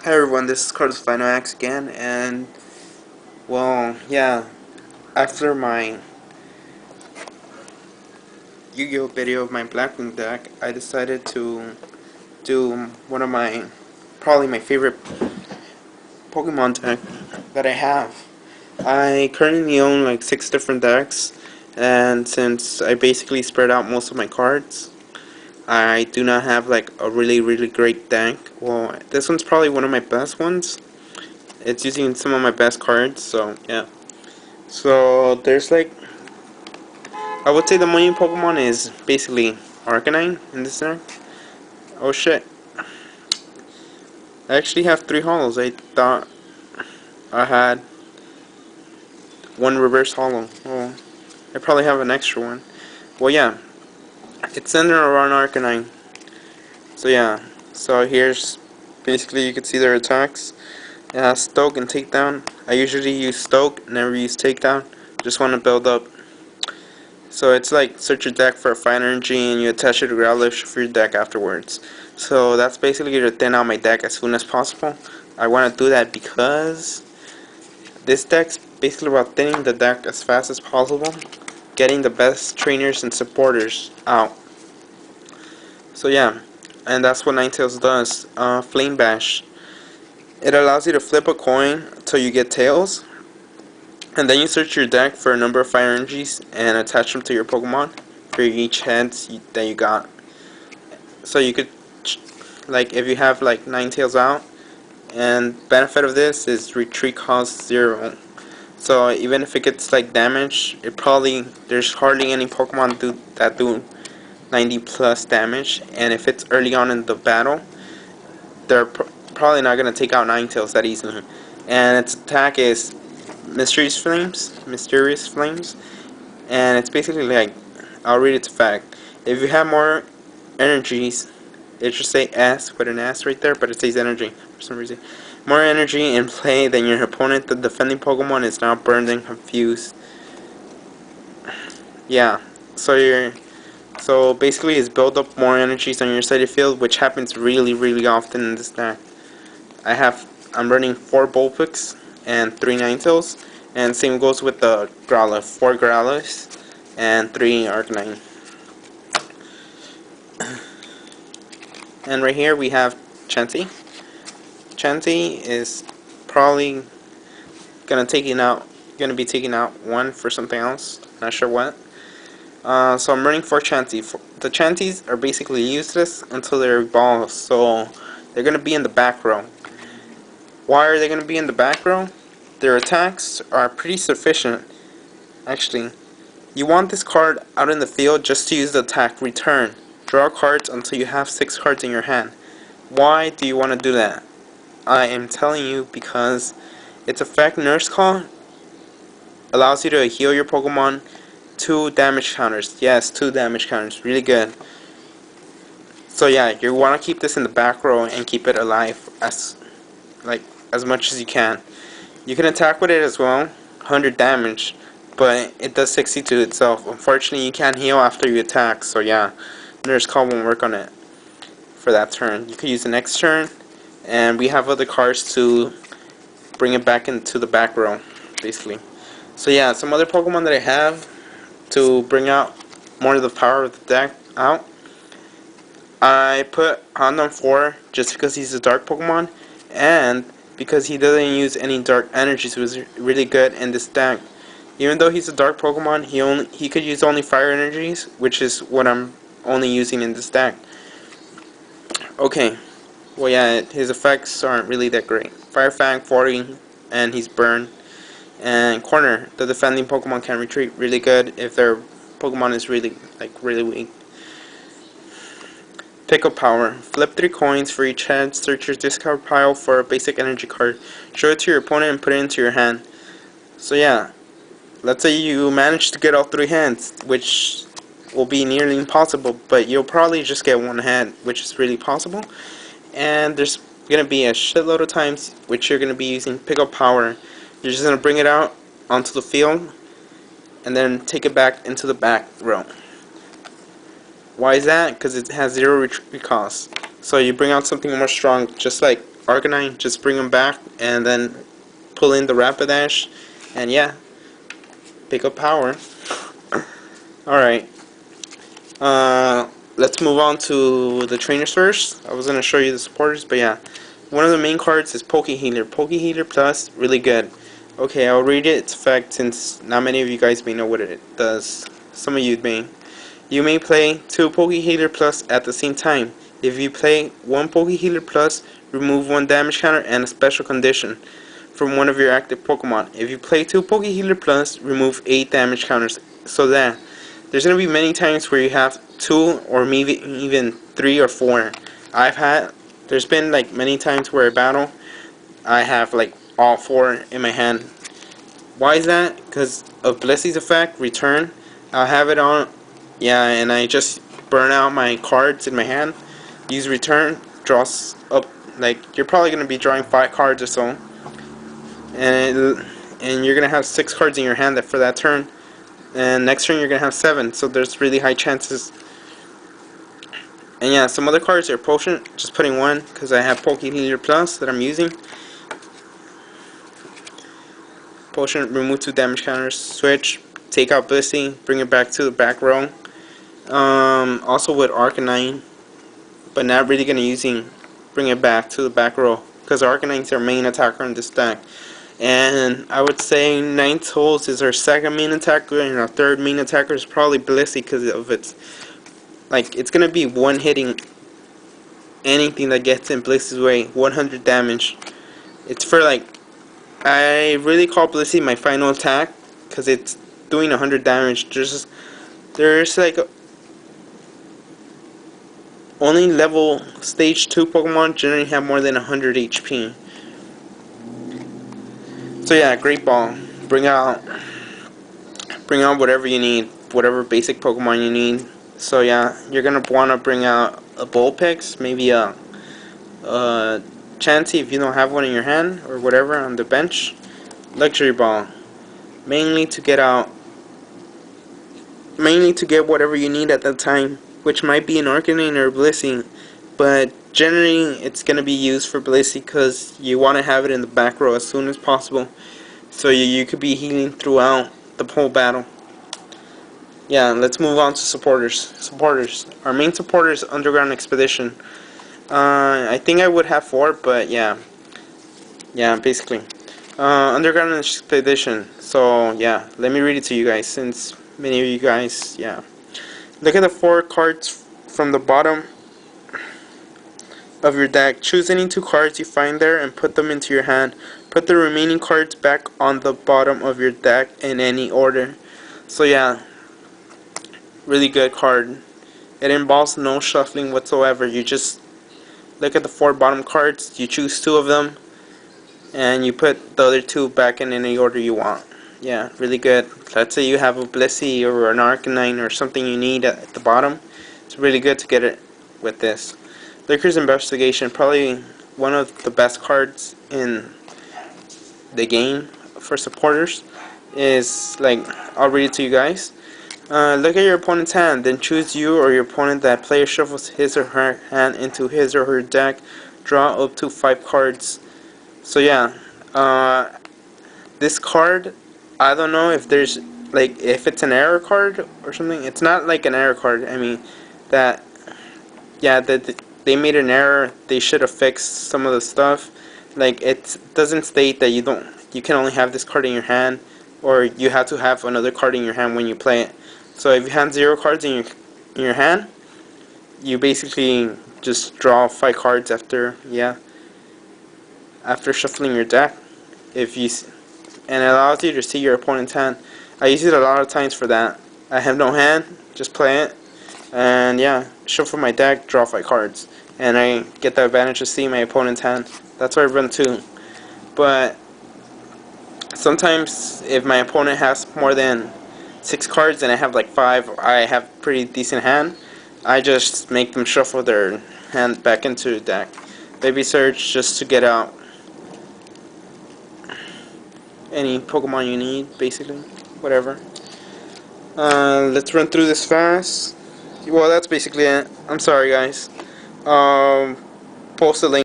Hi everyone, this is Carlos Final X again, and well, yeah, after my Yu-Gi-Oh video of my Blackwing deck, I decided to do one of probably my favorite Pokemon deck that I have. I currently own like 6 different decks, and since I basically spread out most of my cards, I do not have like a really great deck. Well, this one's probably one of my best ones. It's using some of my best cards, so yeah. So there's like, I would say the main Pokemon is basically Arcanine in this deck. Oh shit. I actually have 3 holos. I thought I had one reverse holo. Well, I probably have an extra one. Well, yeah. It's centered around Arcanine. So yeah. So here's basically you can see their attacks. It has Stoke and Takedown. I usually use Stoke, never use Takedown. Just want to build up. So it's like search your deck for a fine energy and you attach it to Growlithe for your deck afterwards. So that's basically to thin out my deck as soon as possible. I want to do that because this deck's basically about thinning the deck as fast as possible, getting the best trainers and supporters out. So yeah, and that's what Ninetales does. Flame Bash. It allows you to flip a coin until you get tails. And then you search your deck for a number of fire energies and attach them to your Pokemon for each head that you got. So you could, like, if you have like Ninetales out, and benefit of this is retreat cost 0. So even if it gets like damage, there's hardly any Pokemon that do 90 plus damage, and if it's early on in the battle, they're probably not gonna take out Ninetales that easily. And its attack is Mysterious Flames, and it's basically like, I'll read its effect. If you have more energies, it should say S with an S right there, but it says energy for some reason. More energy in play than your opponent, the defending Pokemon is now burned and confused. Yeah, so basically it's build up more energies on your side of the field, which happens really often in this deck. I'm running 4 Bullpix and 3 Ninetales, and same goes with the Growlithe, 4 Growlithes and 3 Arcanine. And right here we have Chansey. Chansey is probably gonna be taking out 1 for something else. Not sure what. So I'm running 4 Chansey. The Chanseys are basically useless until they're evolved, so they're gonna be in the back row. Why are they going to be in the back row? Their attacks are pretty sufficient. Actually, you want this card out in the field just to use the attack return. Draw cards until you have 6 cards in your hand. Why do you want to do that? I am telling you because its effect, Nurse Call, allows you to heal your Pokemon 2 damage counters. Yes, 2 damage counters. Really good. So yeah, you want to keep this in the back row and keep it alive as much as you can. You can attack with it as well, 100 damage, but it does 60 to itself. Unfortunately, you can't heal after you attack, so yeah, Nurse Call won't work on it for that turn. You could use the next turn, and we have other cards to bring it back into the back row, basically. So yeah, some other Pokemon that I have to bring out more of the power of the deck out. I put Hound on 4 just because he's a dark Pokemon, and because he doesn't use any dark energy, so it's really good in this deck. Even though he's a dark Pokemon, he could use only fire energies, which is what I'm only using in this deck. Okay, well yeah, his effects aren't really that great. Fire Fang 40, and he's burned. And Corner, the defending Pokemon can retreat really good if their Pokemon is really weak. Pick up power. Flip 3 coins for each head. Search your discard pile for a basic energy card. Show it to your opponent and put it into your hand. So yeah, let's say you manage to get all 3 hands, which will be nearly impossible, but you'll probably just get 1 hand, which is really possible. And there's going to be a shitload of times which you're going to be using pick up power. You're just going to bring it out onto the field and then take it back into the back row. Why is that? Because it has 0 retreat cost. So you bring out something more strong, just like Arcanine, just bring them back and then pull in the Rapidash, and yeah, pick up power. Alright, let's move on to the trainers first. I was going to show you the supporters, but yeah. One of the main cards is Poke Healer. Poke Healer Plus, really good. Okay, I'll read its effect since not many of you guys may know what it does. Some of you may. You may play 2 Poke Healer Plus at the same time. If you play 1 Poke Healer Plus, remove 1 damage counter and a special condition from one of your active Pokemon. If you play 2 Poke Healer Plus, remove 8 damage counters. So that there's going to be many times where you have 2 or maybe even 3 or 4. There's been like many times where I battle, I have like all 4 in my hand. Why is that? Because of Blissey's effect, return. I'll have it on, yeah, and I just burn out my cards in my hand. Use return, draws up, like you're probably going to be drawing 5 cards or so. And you're going to have 6 cards in your hand for that turn. And next turn you're going to have 7, so there's really high chances. And yeah, some other cards are Potion, just putting 1, because I have Poke Healer Plus that I'm using. Potion, remove 2 damage counters, switch, take out Blissey, bring it back to the back row. Also with Arcanine, but not really going to bring it back to the back row, because Arcanine's our main attacker in this deck. And I would say Ninetales is our second main attacker, and our third main attacker is probably Blissey, because of its, like, it's going to be one-hitting anything that gets in Blissey's way, 100 damage. It's for, like, I really call Blissey my final attack, because it's doing 100 damage. There's like, only level stage 2 Pokemon generally have more than 100 HP. So yeah, Great Ball. Bring out whatever you need, whatever basic Pokemon you need. So yeah, you're gonna want to bring out a Bullpix, maybe a Chansey if you don't have one in your hand, or whatever on the bench. Luxury Ball, mainly to get whatever you need at that time, which might be an Arcanine or a Blissey, but generally it's going to be used for Blissey because you want to have it in the back row as soon as possible, so you could be healing throughout the whole battle. Yeah, let's move on to supporters. Our main supporter is Underground Expedition. I think I would have 4, but yeah, basically. Underground Expedition. So yeah, let me read it to you guys, since many of you guys, yeah. Look at the 4 cards from the bottom of your deck. Choose any 2 cards you find there and put them into your hand. Put the remaining cards back on the bottom of your deck in any order. So yeah, really good card. It involves no shuffling whatsoever. You just look at the 4 bottom cards, you choose 2 of them, and you put the other 2 back in any order you want. Yeah, really good. Let's say you have a Blissey or an Arcanine or something you need at the bottom. It's really good to get it with this. Liquor's Investigation, probably one of the best cards in the game for supporters. Is like, I'll read it to you guys. Look at your opponent's hand, then choose you or your opponent. That player shuffles his or her hand into his or her deck. Draw up to 5 cards. So yeah, this card, I don't know if there's, like, if it's an error card or something. It's not like an error card. I mean, that, yeah, that they made an error. They should have fixed some of the stuff. Like, it doesn't state that you can only have this card in your hand, or you have to have another card in your hand when you play it. So if you have 0 cards in your hand, you basically just draw 5 cards after shuffling your deck. And it allows you to see your opponent's hand. I use it a lot of times for that. I have no hand, just play it, and yeah, shuffle my deck, draw 5 cards, and I get the advantage of seeing my opponent's hand. That's what I run too. But sometimes if my opponent has more than 6 cards and I have like 5, I have pretty decent hand, I just make them shuffle their hand back into the deck. Baby search, just to get out any Pokemon you need, basically, whatever. Let's run through this fast. Well, that's basically it. I'm sorry, guys. Post a link.